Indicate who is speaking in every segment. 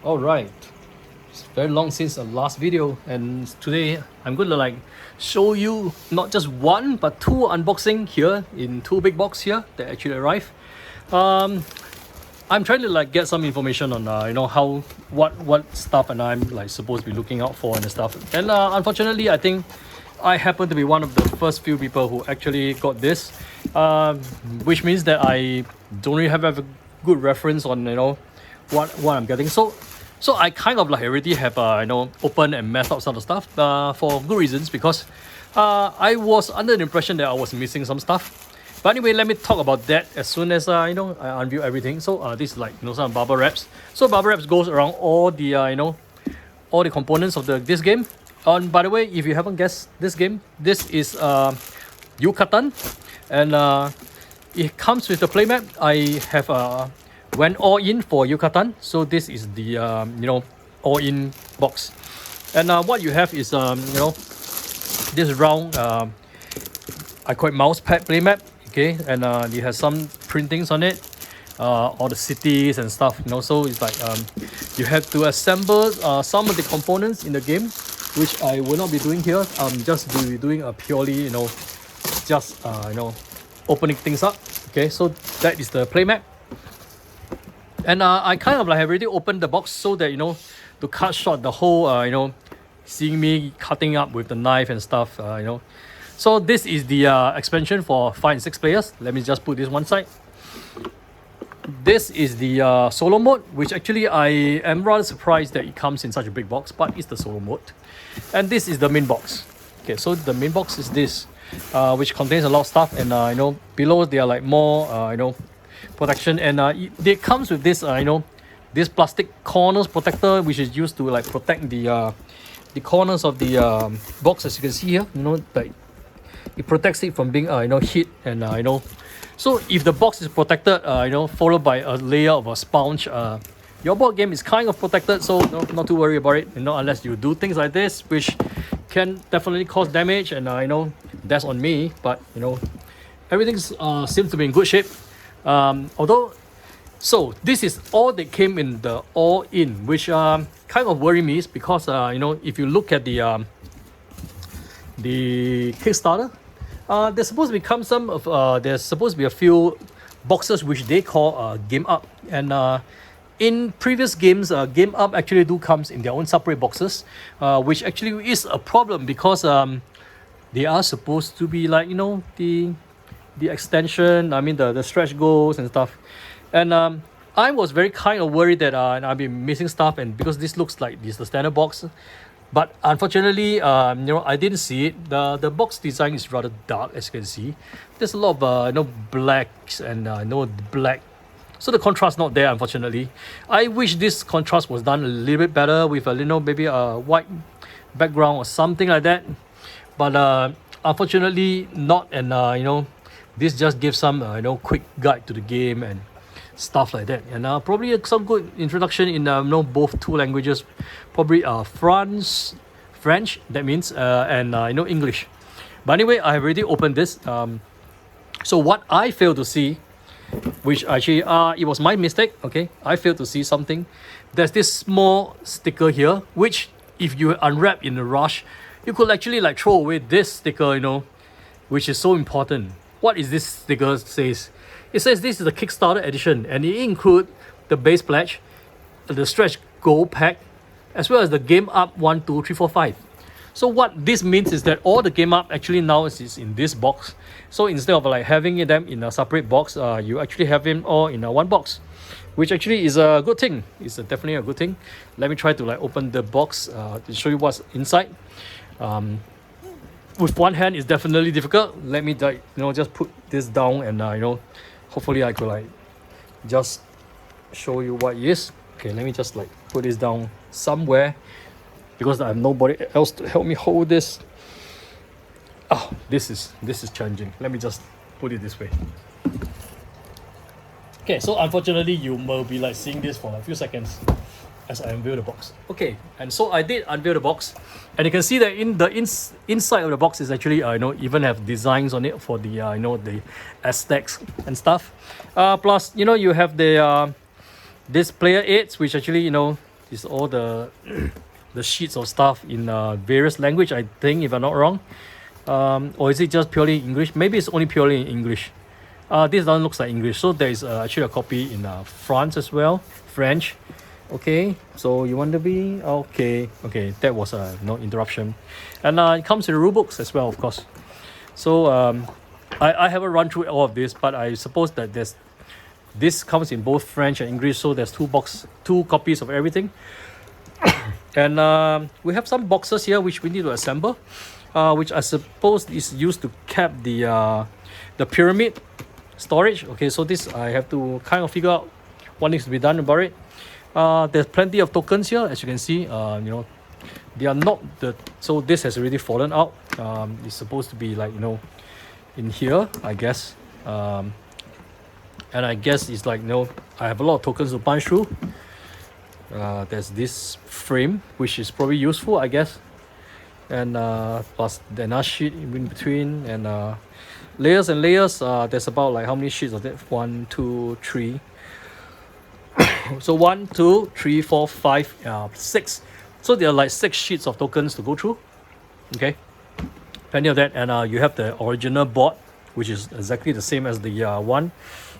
Speaker 1: Alright, it's very long since the last video, and today I'm going to like show you not just one but two unboxing here in two big box here that actually arrived. I'm trying to like get some information on how what stuff and I'm like supposed to be looking out for and stuff. And unfortunately, I think I happen to be one of the first few people who actually got this, which means that I don't really have a good reference on what I'm getting. So I kind of like already have opened and messed up some of the stuff for good reasons, because I was under the impression that I was missing some stuff. But anyway, let me talk about that as soon as I unveil everything. So this is like some bubble wraps. So bubble wraps goes around all the all the components of this game. And by the way, if you haven't guessed this game, this is Yucatan, and it comes with the playmat. I have went all in for Yucatan, so this is the all in box. And what you have is this round I call it mouse pad playmat. Okay, and it has some printings on it, all the cities and stuff, so it's like you have to assemble some of the components in the game, which I will not be doing here. I'm just doing a purely just opening things up. Okay, so that is the playmat. And I kind of like have already opened the box so that to cut short the whole seeing me cutting up with the knife and stuff. So this is the expansion for 5 and 6 players. Let me just put this one side. This is the solo mode, which actually I am rather surprised that it comes in such a big box, but it's the solo mode. And this is the main box. Okay, so the main box is this, which contains a lot of stuff, and below they are like more protection, and it comes with this this plastic corners protector, which is used to like protect the corners of the box, as you can see here. Like it protects it from being hit, and so if the box is protected, followed by a layer of a sponge, your board game is kind of protected. So not to worry about it, unless you do things like this, which can definitely cause damage, and that's on me. But everything seems to be in good shape. So this is all that came in the all-in, which kind of worry me, is because if you look at the Kickstarter, there's supposed to become some of there's supposed to be a few boxes which they call game up, and in previous games, game up actually do comes in their own separate boxes, which actually is a problem, because they are supposed to be like the extension, I mean the stretch goals and stuff. And I was very kind of worried that I'll be missing stuff, and because this looks like this is the standard box, but unfortunately I didn't see it. The box design is rather dark, as you can see. There's a lot of blacks and black, so the contrast not there, unfortunately. I wish this contrast was done a little bit better with a maybe a white background or something like that, but unfortunately not. And this just gives some quick guide to the game and stuff like that, and probably some good introduction in both two languages, probably French, that means, and English. But anyway, I have already opened this. So what I failed to see, which actually it was my mistake. Okay, I failed to see something. There's this small sticker here, which if you unwrap in a rush, you could actually like throw away this sticker, which is so important. What is this sticker says? It says this is the Kickstarter edition, and it includes the base pledge, the stretch goal pack, as well as the game up 1, 2, 3, 4, 5. So what this means is that all the game up actually now is in this box. So instead of like having them in a separate box, you actually have them all in one box, which actually is a good thing. It's definitely a good thing. Let me try to like open the box to show you what's inside. With one hand is definitely difficult. Let me just put this down, and hopefully I could like just show you what it is. Okay, let me just like put this down somewhere, because I have nobody else to help me hold this. Oh, this is challenging. Let me just put it this way. Okay, so unfortunately you will be like seeing this for a few seconds as I unveil the box. Okay, and so I did unveil the box, and you can see that in the inside of the box is actually even have designs on it for the the Aztecs and stuff. Plus you have the this player aids, which actually This is all the the sheets of stuff in various language, I think, if I'm not wrong. Or is it just purely English? Maybe it's only purely in English. This doesn't look like English, so there is actually a copy in France as well, French. Okay, so you want to be okay? Okay, that was no interruption, and it comes in the rule books as well, of course. So I haven't run through all of this, but I suppose that this comes in both French and English, so there's two copies of everything. And we have some boxes here which we need to assemble, which I suppose is used to cap the pyramid storage. Okay, so this I have to kind of figure out what needs to be done about it. There's plenty of tokens here, as you can see. You know, they are not so this has already fallen out. It's supposed to be like, you know, in here, I guess. And I guess it's like, you know, I have a lot of tokens to punch through. There's this frame which is probably useful, I guess, and plus the another sheet in between, and layers and layers. There's about like how many sheets of that? 1, 2, 3. So 1, 2, 3, 4, 5, 6. So there are like 6 sheets of tokens to go through. Okay, plenty of that, and you have the original board, which is exactly the same as the one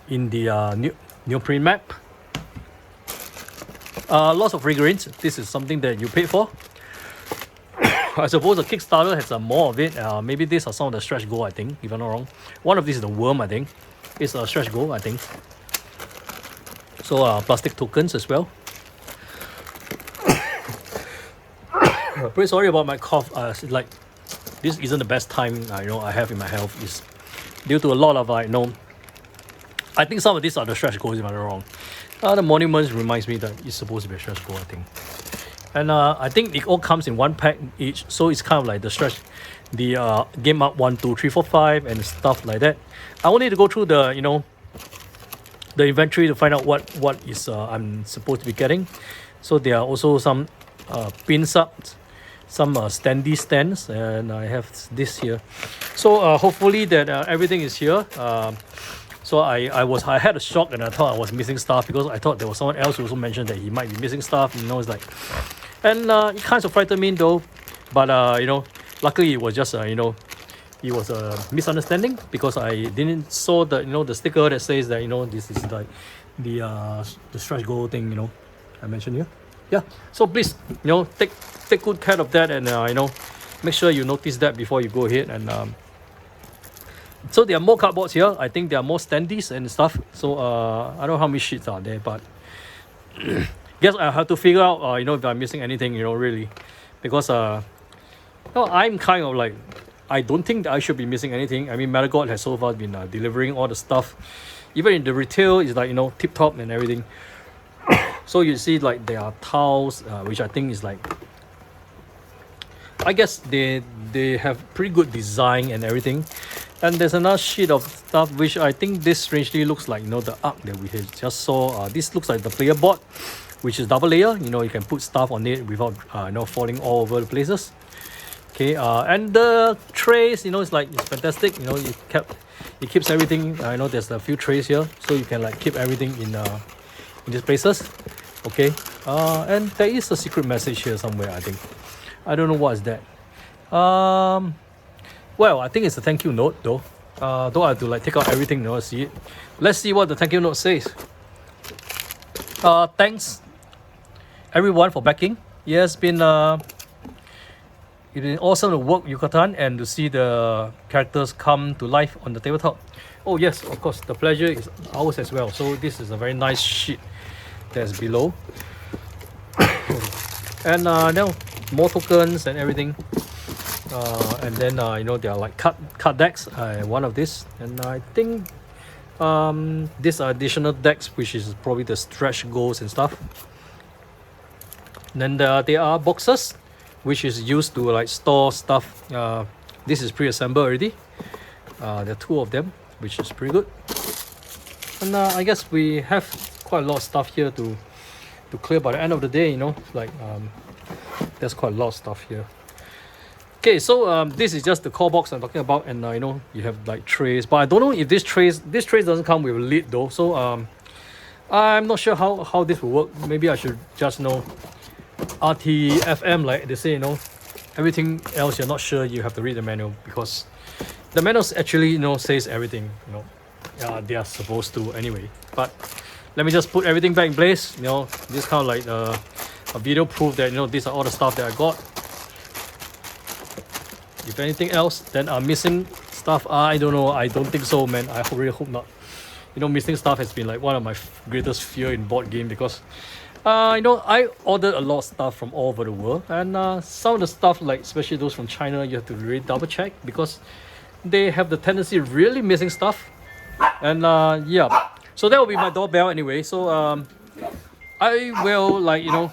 Speaker 1: in the neoprene map. Lots of figurines. This is something that you paid for. I suppose the Kickstarter has more of it. Maybe these are some of the stretch goal, I think, if I'm not wrong. One of these is the worm, I think. It's a stretch goal, I think. So plastic tokens as well. Pretty sorry about my cough. Like, this isn't the best time you know, I have in my health. It's due to a lot of you know, I think some of these are the stretch goals, if I'm not wrong. The monuments reminds me that it's supposed to be a stretch goal, I think. And I think it all comes in one pack each, so it's kind of like the stretch, the game up 1, 2, 3, 4, 5 and stuff like that. I will need to go through the, you know, the inventory to find out what is I'm supposed to be getting. So there are also some pins up, some standy stands, and I have this here. So hopefully that everything is here. So I had a shock, and I thought I was missing stuff, because I thought there was someone else who also mentioned that he might be missing stuff. You know, it's like, and it kind of frightened me though. But you know, luckily it was just you know, it was a misunderstanding, because I didn't saw the, you know, the sticker that says that, you know, this is like the stretch goal thing, you know, I mentioned here. Yeah. So please, you know, take good care of that, and you know, make sure you notice that before you go ahead. And so there are more cardboards here. I think there are more standees and stuff. So I don't know how many sheets are there, but guess I have to figure out you know, if I'm missing anything, you know, really, because you know, I'm kind of like, I don't think that I should be missing anything. I mean, Matagot has so far been delivering all the stuff, even in the retail, it's like, you know, tip top and everything. So you see, like, there are tiles, which I think is like, I guess they have pretty good design and everything. And there's another sheet of stuff which I think this strangely looks like, you know, the arc that we just saw. This looks like the player board, which is double layer. You know, you can put stuff on it without you know, falling all over the places. Okay, and the trays, you know, it's like, it's fantastic. You know, it keeps everything. I know there's a few trays here, so you can like keep everything in these places. Okay, and there is a secret message here somewhere, I think. I don't know what is that. Well, I think it's a thank you note though. Though I have to like take out everything in order to see it. Let's see what the thank you note says. Thanks everyone for backing. Yeah, it's been awesome to work Yucatan and to see the characters come to life on the tabletop. Oh yes, of course, the pleasure is ours as well. So this is a very nice sheet that's below. And now more tokens and everything. And then you know, there are like card decks. One of this, and I think these are additional decks, which is probably the stretch goals and stuff. And then there are boxes, which is used to like store stuff. This is pre-assembled already. There are 2 of them, which is pretty good. And I guess we have quite a lot of stuff here to clear by the end of the day. You know, like there's quite a lot of stuff here. Okay, so this is just the core box I'm talking about, and you know, you have like trays, but I don't know if this trays doesn't come with a lid though. So I'm not sure how this will work. Maybe I should just, you know, RTFM, like they say, you know, everything else you're not sure, you have to read the manual, because the manuals actually, you know, says everything, you know. Yeah, they are supposed to anyway. But let me just put everything back in place. You know, this kind of like a video proof that, you know, these are all the stuff that I got. If anything else, then I'm missing stuff. I don't know. I don't think so, man. I really hope not. You know, missing stuff has been like one of my greatest fear in board game, because you know, I ordered a lot of stuff from all over the world, and some of the stuff, like especially those from China, you have to really double check, because they have the tendency of really missing stuff. And yeah, so that will be my doorbell anyway. So I will, like, you know,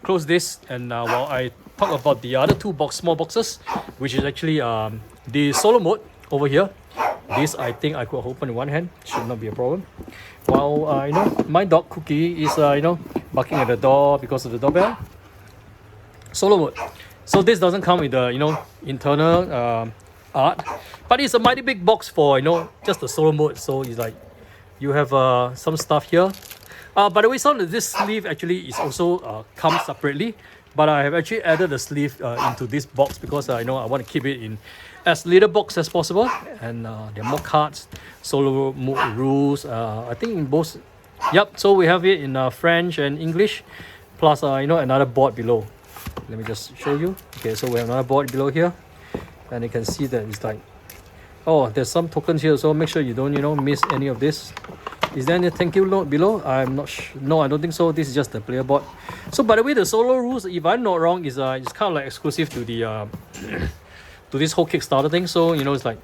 Speaker 1: close this, and while I talk about the other two small boxes, which is actually the solo mode over here. This I think I could open in one hand, should not be a problem. While you know, my dog Cookie is you know, barking at the door because of the doorbell. Solo mode. So this doesn't come with the, you know, internal art, but it's a mighty big box for, you know, just the solo mode. So it's like you have some stuff here. By the way, some of this sleeve actually is also comes separately, but I have actually added the sleeve into this box, because I know I want to keep it in as little box as possible. And there are more cards, solo mode rules, I think in both. Yep, so we have it in French and English, plus you know, another board below. Let me just show you. Okay, so we have another board below here, and you can see that it's like, oh, there's some tokens here, so make sure you don't, you know, miss any of this. Is there any thank you note below? I'm not sure. No, I don't think so. This is just the player board. So by the way, the solo rules, if I'm not wrong, is it's kind of like exclusive to the to this whole Kickstarter thing. So, you know, it's like,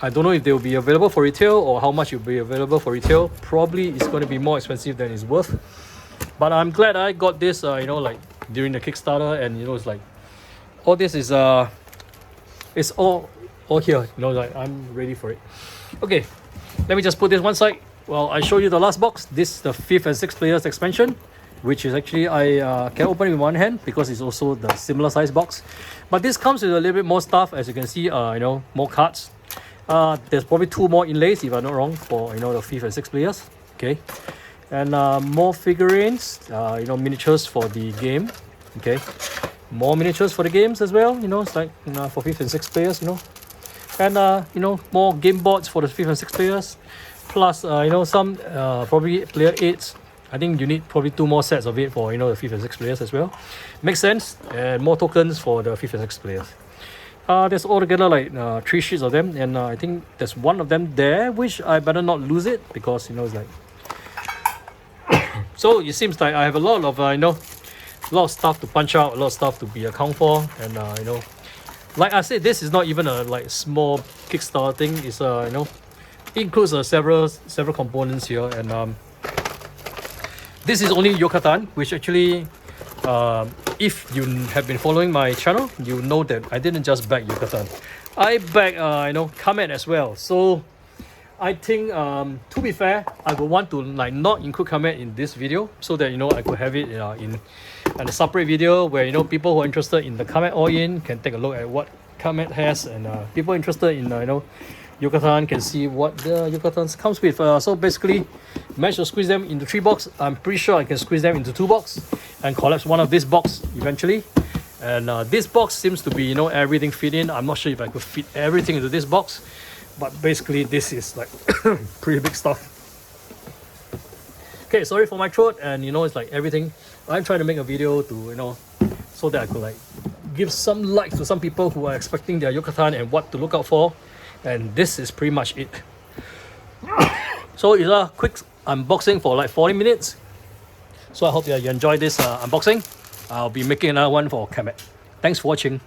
Speaker 1: I don't know if they will be available for retail or how much it will be available for retail. Probably it's going to be more expensive than it's worth. But I'm glad I got this, you know, like during the Kickstarter, and you know, it's like all this is it's all here. You know, like I'm ready for it. Okay, let me just put this one side. Well, I show you the last box. This is the 5th and 6th players expansion, which is actually I can open it with one hand because it's also the similar size box. But this comes with a little bit more stuff, as you can see. You know, more cards. There's probably 2 more inlays, if I'm not wrong, for, you know, the 5th and 6th players. Okay, and more figurines. You know, miniatures for the game. Okay, more miniatures for the games as well. You know, it's like, you know, for 5th and 6th players. You know, and you know, more game boards for the 5th and 6th players. Plus, you know, some probably player 8s. I think you need probably 2 more sets of it for, you know, the 5th and 6th players as well. Makes sense. And more tokens for the 5th and 6th players. There's altogether like 3 sheets of them, and I think there's one of them there, which I better not lose it, because, you know, it's like so it seems like I have a lot of you know, a lot of stuff to punch out, a lot of stuff to be account for, and you know, like I said, this is not even a like small Kickstarter thing. It's you know, it includes several components here, and this is only Yucatan, which actually, if you have been following my channel, you know that I didn't just back Yucatan. I back you know, Kamet as well. So I think, to be fair, I would want to like not include Kamet in this video, so that, you know, I could have it in a separate video where, you know, people who are interested in the Kamet all-in can take a look at what Kamet has, and people interested in you know, Yucatan can see what the Yucatan comes with. So basically, managed to squeeze them into 3 boxes. I'm pretty sure I can squeeze them into 2 boxes and collapse one of this box eventually. And this box seems to be, you know, everything fit in. I'm not sure if I could fit everything into this box, but basically this is like pretty big stuff. Okay, sorry for my throat, and you know, it's like everything. I'm trying to make a video to, you know, so that I could like give some light to some people who are expecting their Yucatan and what to look out for. And this is pretty much it. So it's a quick unboxing for like 40 minutes. So I hope that you enjoyed this unboxing. I'll be making another one for Kamet. Thanks for watching.